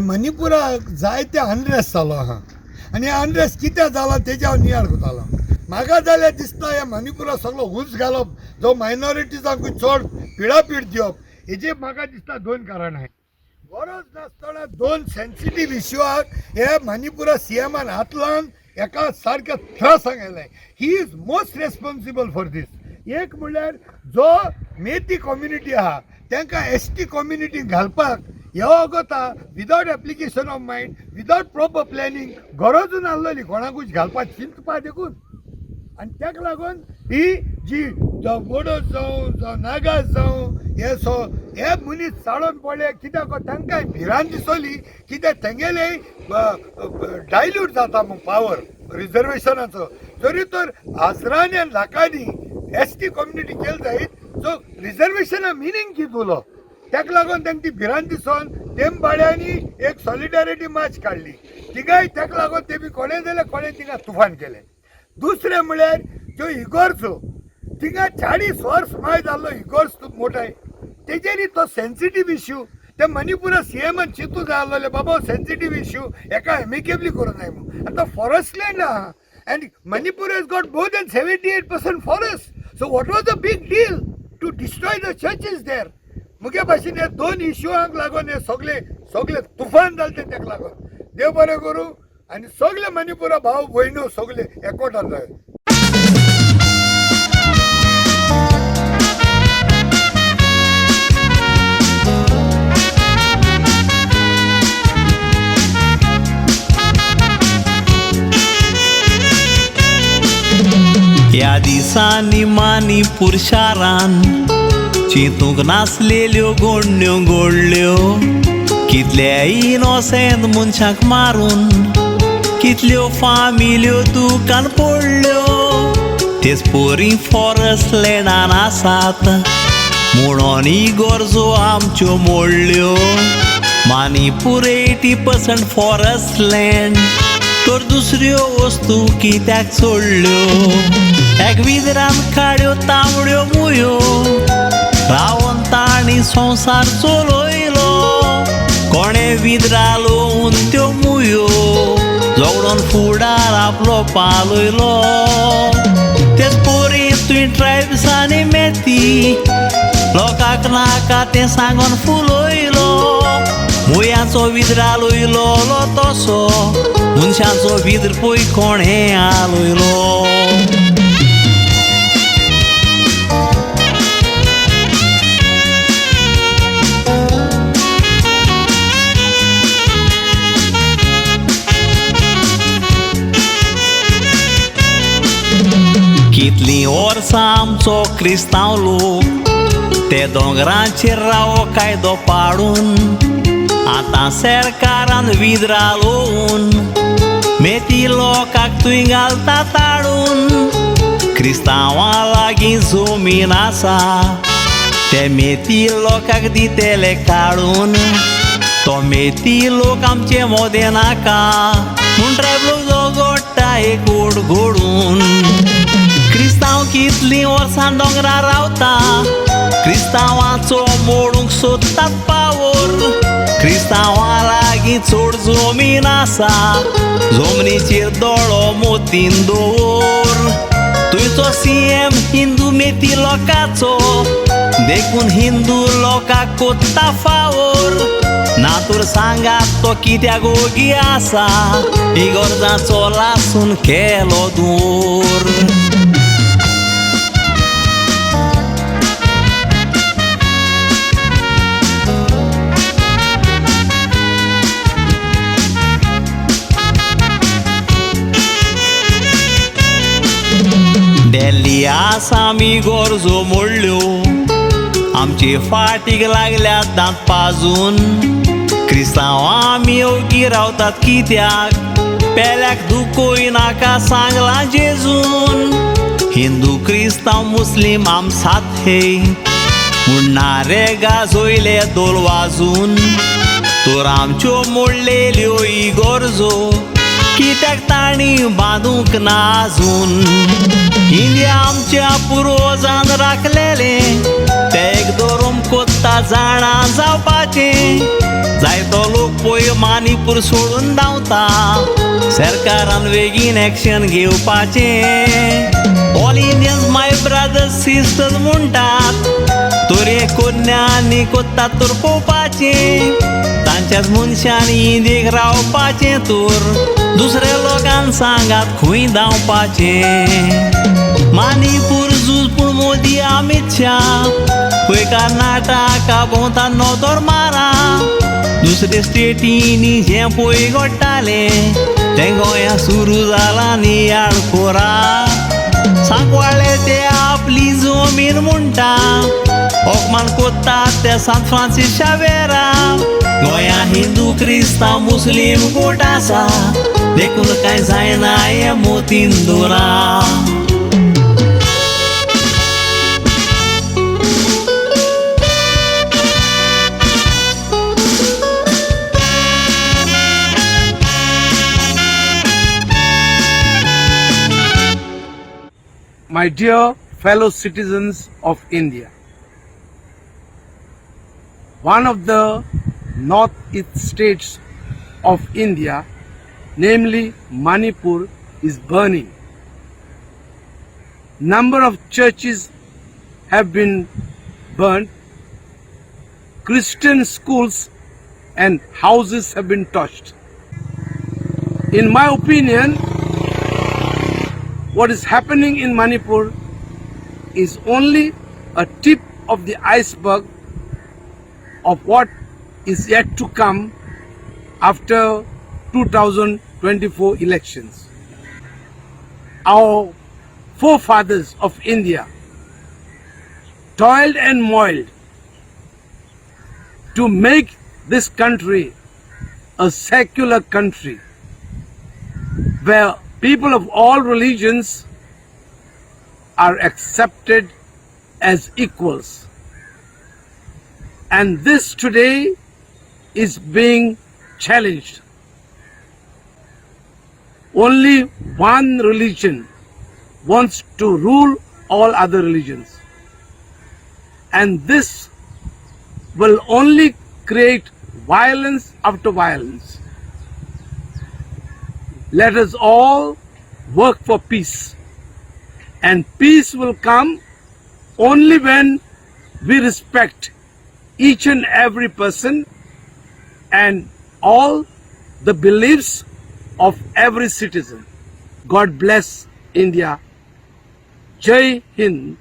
मणिपुराक जायते अनरेस्ट जालो आहा आनी अनरेस्ट कित्याक जाला तेज्यावर नियाळ कोतालो. म्हाका जाल्यार दिसता ह्या मणिपुराक सगळो हुस घालप जो मायनॉरिटीजांक चड पिडापीड दिवप हेजे म्हाका दिसता दोन कारण आहाय. गरज नासतना दोन सेन्सिटीव इश्यूआक हे मणिपुरा सीएमान हात लावन एका सारके थ्रा सांगलें. He is most responsible for this. एक म्हणल्यार जो मेती कम्युनिटी आहा तांकां एसटी कम्युनिटीक घालपाक ह्यो कोता without application of mind without proper planning गरजूच आसलोली कोणाकूच घालपाक चिंतपा देखून. आनी ताका लागून ही जी जो बोडोस जावं जो नागास जावं हे मनीस चाळोवन पडले कित्याक तांकांय भिरांत दिसली कित्याक तेंगेले डायल्यूट जाता मग पावर रिजर्वेशनाचो. जरी तर हजारांनी आनी लाखांनी एसटी कम्युनिटी केली जायत सो रिजर्वेशना मिनींग कितें उलो ताका लागून तांकां ती भिरांत दिसोन तेम भाड्यांनी एक सॉलिडारिटी मार्च काडली. तिगाय ताका लागून तेमी कोणें जाल्यार कोणें तिंगा तुफान केलें. दुसरें म्हळ्यार ज्यो इगोर्जो तिंगा 40 वर्स माय जाल्लो इगोर्ज मोठाय तेजेरी तो सेन्सिटीव इश्यू त्या मणिपुरा सीएमान चिंतू जाय आसलोले बाबा सेन्सिटीव इश्यू एका एमिकेबली करूं जाय म्हणून. आतां फॉरेस्ट लँड आहा and Manipur has got more than 78% forest. So what was the big deal to destroy the churches there? मुख्य भाशेन हे दोन इश्यूआंक लागून हे सगळे तुफान जाले ताका लागून. देव बरें करूं आनी सगळे मणिपुरा भाव भयणो सगळे एकवटान जाय. या दिसांनी मानिपूर शारान चिंतूंक नासलेल्यो घडण्यो घडल्यो. कितल्या इनोसेंट मनशाक मारून कितल्यो फामिल्यो दुकान पडल्यो. तेच पोरी फॉरेस्ट लँडान आसात म्हणून इगोर्जो आमच्यो मोडल्यो. मानिपूर 80% फॉरेस्ट लँड तर दुसऱ्यो वस्तू कित्याक सोडल्यो. एक विदरान काड्यो तांबड्यो मुयो रावन ताणी संसार चलयलो. कोणे विदरा लोवन त्यो मुयो जोडून फुडार आपलो पालयलो. तेच पोरी तुवें ट्रायब्सांनी मेती लोकांक नाका तें सांगून फुलयलो. मुयांचो विदरा लयलो तसो मनशांचो विदर पळय कोणें आलयलो. कितलीं वर्सां आमचो क्रिस्तांव लोक ते दोंगरांचेर रावो कायदो पाडून आतां सरकारान विदरा लोवन मेती लोकांक थंय घालता ताडून. क्रिस्तांवां लागीं जमीन आसा ते मेती लोकांक दितेले काडून. तो मेती लोक आमचे मोदे नाका म्हूण ट्रायब लोक झगडटा एक ओड घडून. क्रिस्तांव कितलीं वर्सां दोंगरार रावता क्रिस्तांवाचो मोडूंक सोदतात पावर. क्रिस्तांवां लागीं चड जमीन आसा जमनीचेर दोळो मोतीन दवर. तुयचो सीएम हिंदू मेती लोकांचो देखून हिंदू लोकांक कोत्ता फावर. ना तर सांगात तो कित्याक ओगी आसा इगोर्जांचो लासून केलो दूर. दिल्ली आसाम इगोर्जो मोडल्यो आमचे फाटीक लागल्या दांत पाजून. क्रिस्तांव आमी ओगी रावतात कित्याक पेल्याक दुखोय नाका सांगलां जेजून. हिंदू क्रिस्तांव मुस्लीम आम साथे म्हूण नारे गाजोयले दोल वाजून. तर आमच्यो मोडलेल्यो इगोर्जो कित्याक ताणी बांदूंक ना आजून. इंडिया आमच्या पुर्वजान राखलेले ते एक धोरूम कोत्ता जाणा जावपाचें. जायतो लोक पोय मानिपूर सोडून धांवता सरकारान बेगीन एक्शन घेवपाचे ऑल इंडियन्स माय ब्रदर्स सिस्टर्स म्हणटात तोरे कोन्या आनी कोत्ता तोर पोवपाचे तांच्याच मनशांनी इंदेक रावपाचे तोर दुसऱ्या लोकांक सांगात खंय धांवपाचे मानिपूर झूज पूण मोदी अमित शाह पळय कर्नाटका भोंवता नोतोर मारा दुसरे स्टेटींनी जे पळय घडटाले ते गोंया सुरू जाला नियाळ खोरा सांकवाळे ते आपली जमीन म्हणटा ओकमान कोत्तात ते सांत फ्रांसीस शावेरा गोंया हिंदू क्रिस्तांव मुस्लीम गोट आसा देखून कांय जायना हे मोतीन दोरा My dear fellow citizens of India, one of the northeast states of India, namely Manipur, is burning. Number of churches have been burnt, Christian schools and houses have been torched. In my opinion, what is happening in Manipur is only a tip of the iceberg of what is yet to come after 2024 elections. Our forefathers of India toiled and moiled to make this country a secular country where people of all religions are accepted as equals. And this today is being challenged. Only one religion wants to rule all other religions. And this will only create violence after violence. Let us all work for peace, and peace will come only when we respect each and every person and all the beliefs of every citizen. God bless India. Jai Hind.